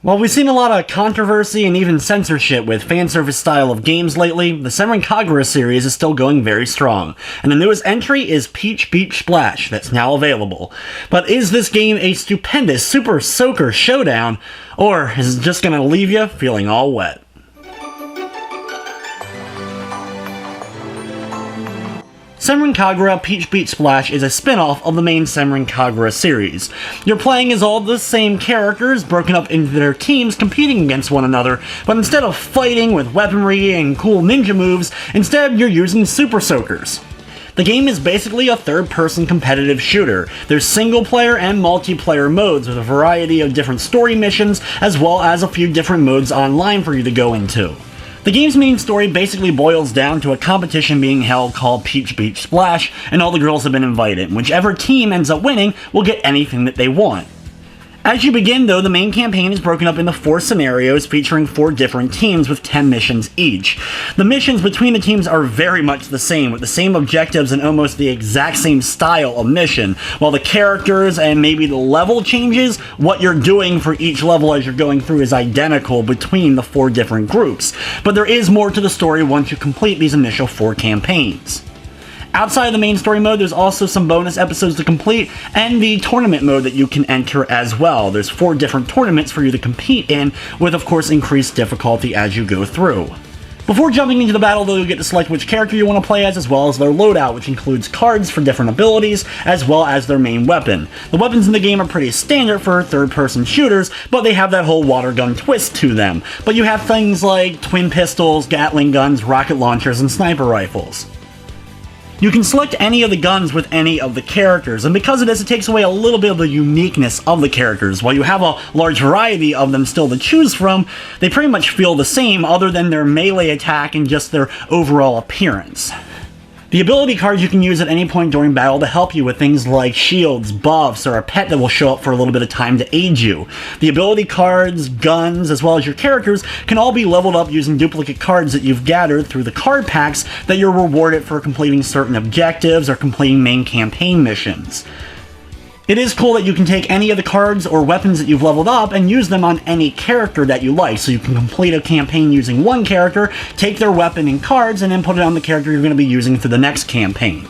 While we've seen a lot of controversy and even censorship with fan service style of games lately, the Senran Kagura series is still going very strong, and the newest entry is Peach Beach Splash that's now available. But is this game a stupendous Super Soaker showdown, or is it just gonna leave you feeling all wet? Senran Kagura Peach Beach Splash is a spin-off of the main Senran Kagura series. You're playing as all the same characters, broken up into their teams, competing against one another, but instead of fighting with weaponry and cool ninja moves, instead you're using Super Soakers. The game is basically a third-person competitive shooter. There's single-player and multiplayer modes with a variety of different story missions, as well as a few different modes online for you to go into. The game's main story basically boils down to a competition being held called Peach Beach Splash, and all the girls have been invited. Whichever team ends up winning will get anything that they want. As you begin, though, the main campaign is broken up into 4 scenarios featuring 4 different teams with 10 missions each. The missions between the teams are very much the same, with the same objectives and almost the exact same style of mission. While the characters and maybe the level changes, what you're doing for each level as you're going through is identical between the 4 different groups. But there is more to the story once you complete these initial 4 campaigns. Outside of the main story mode, there's also some bonus episodes to complete, and the tournament mode that you can enter as well. There's 4 different tournaments for you to compete in, with of course increased difficulty as you go through. Before jumping into the battle, though, you'll get to select which character you want to play as well as their loadout, which includes cards for different abilities, as well as their main weapon. The weapons in the game are pretty standard for third-person shooters, but they have that whole water gun twist to them. But you have things like twin pistols, Gatling guns, rocket launchers, and sniper rifles. You can select any of the guns with any of the characters, and because of this, it takes away a little bit of the uniqueness of the characters. While you have a large variety of them still to choose from, they pretty much feel the same other than their melee attack and just their overall appearance. The ability cards you can use at any point during battle to help you with things like shields, buffs, or a pet that will show up for a little bit of time to aid you. The ability cards, guns, as well as your characters can all be leveled up using duplicate cards that you've gathered through the card packs that you're rewarded for completing certain objectives or completing main campaign missions. It is cool that you can take any of the cards or weapons that you've leveled up and use them on any character that you like, so you can complete a campaign using one character, take their weapon and cards, and then put it on the character you're going to be using for the next campaign.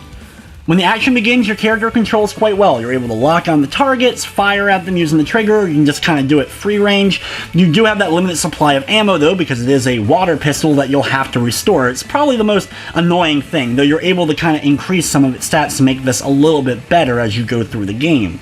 When the action begins, your character controls quite well. You're able to lock on the targets, fire at them using the trigger, you can just kind of do it free range. You do have that limited supply of ammo though, because it is a water pistol that you'll have to restore. It's probably the most annoying thing, though you're able to kind of increase some of its stats to make this a little bit better as you go through the game.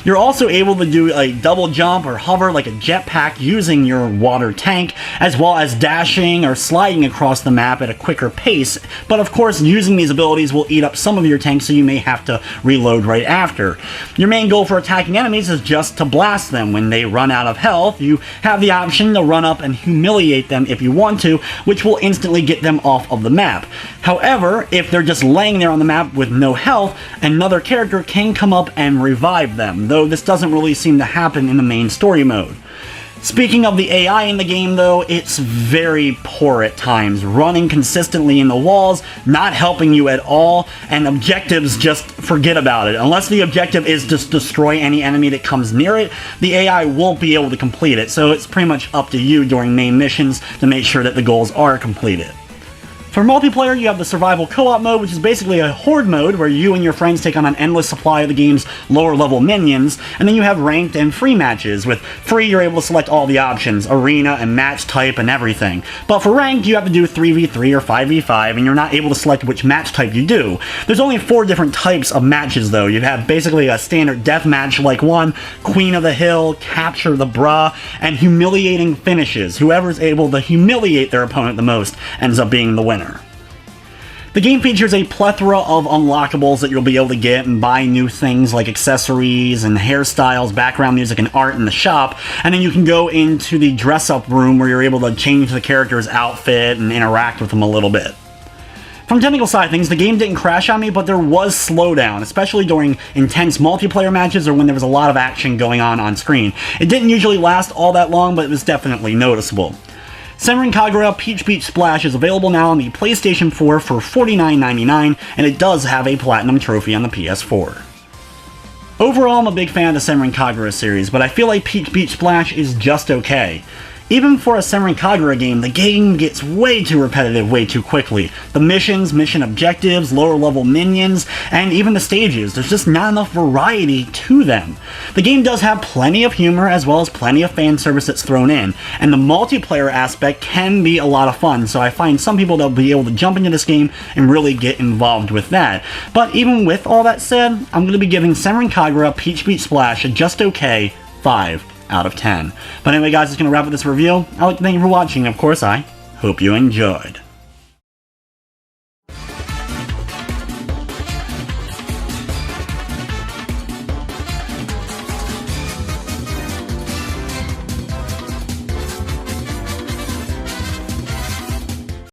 You're also able to do a double jump or hover like a jetpack using your water tank, as well as dashing or sliding across the map at a quicker pace, but of course using these abilities will eat up some of your tanks, so you may have to reload right after. Your main goal for attacking enemies is just to blast them. When they run out of health, you have the option to run up and humiliate them if you want to, which will instantly get them off of the map. However, if they're just laying there on the map with no health, another character can come up and revive them, though this doesn't really seem to happen in the main story mode. Speaking of the AI in the game, though, it's very poor at times, running consistently in the walls, not helping you at all, and objectives, just forget about it. Unless the objective is to destroy any enemy that comes near it, the AI won't be able to complete it, so it's pretty much up to you during main missions to make sure that the goals are completed. For multiplayer, you have the survival co-op mode, which is basically a horde mode where you and your friends take on an endless supply of the game's lower level minions, and then you have ranked and free matches. With free, you're able to select all the options, arena and match type and everything. But for ranked, you have to do 3v3 or 5v5, and you're not able to select which match type you do. There's only 4 different types of matches though. You have basically a standard deathmatch like one, Queen of the Hill, Capture the Bra, and humiliating finishes. Whoever's able to humiliate their opponent the most ends up being the winner. The game features a plethora of unlockables that you'll be able to get and buy new things like accessories and hairstyles, background music, and art in the shop, and then you can go into the dress-up room where you're able to change the character's outfit and interact with them a little bit. From the technical side of things, the game didn't crash on me, but there was slowdown, especially during intense multiplayer matches or when there was a lot of action going on screen. It didn't usually last all that long, but it was definitely noticeable. Senran Kagura Peach Beach Splash is available now on the PlayStation 4 for $49.99, and it does have a Platinum trophy on the PS4. Overall, I'm a big fan of the Senran Kagura series, but I feel like Peach Beach Splash is just okay. Even for a Senran Kagura game, the game gets way too repetitive way too quickly. The missions, mission objectives, lower level minions, and even the stages, there's just not enough variety to them. The game does have plenty of humor as well as plenty of fan service that's thrown in, and the multiplayer aspect can be a lot of fun, so I find some people that'll be able to jump into this game and really get involved with that. But even with all that said, I'm going to be giving Senran Kagura Peach Beach Splash a just okay 5 out of 10. But anyway guys, that's going to wrap up this review. I'd like to thank you for watching, and of course I hope you enjoyed.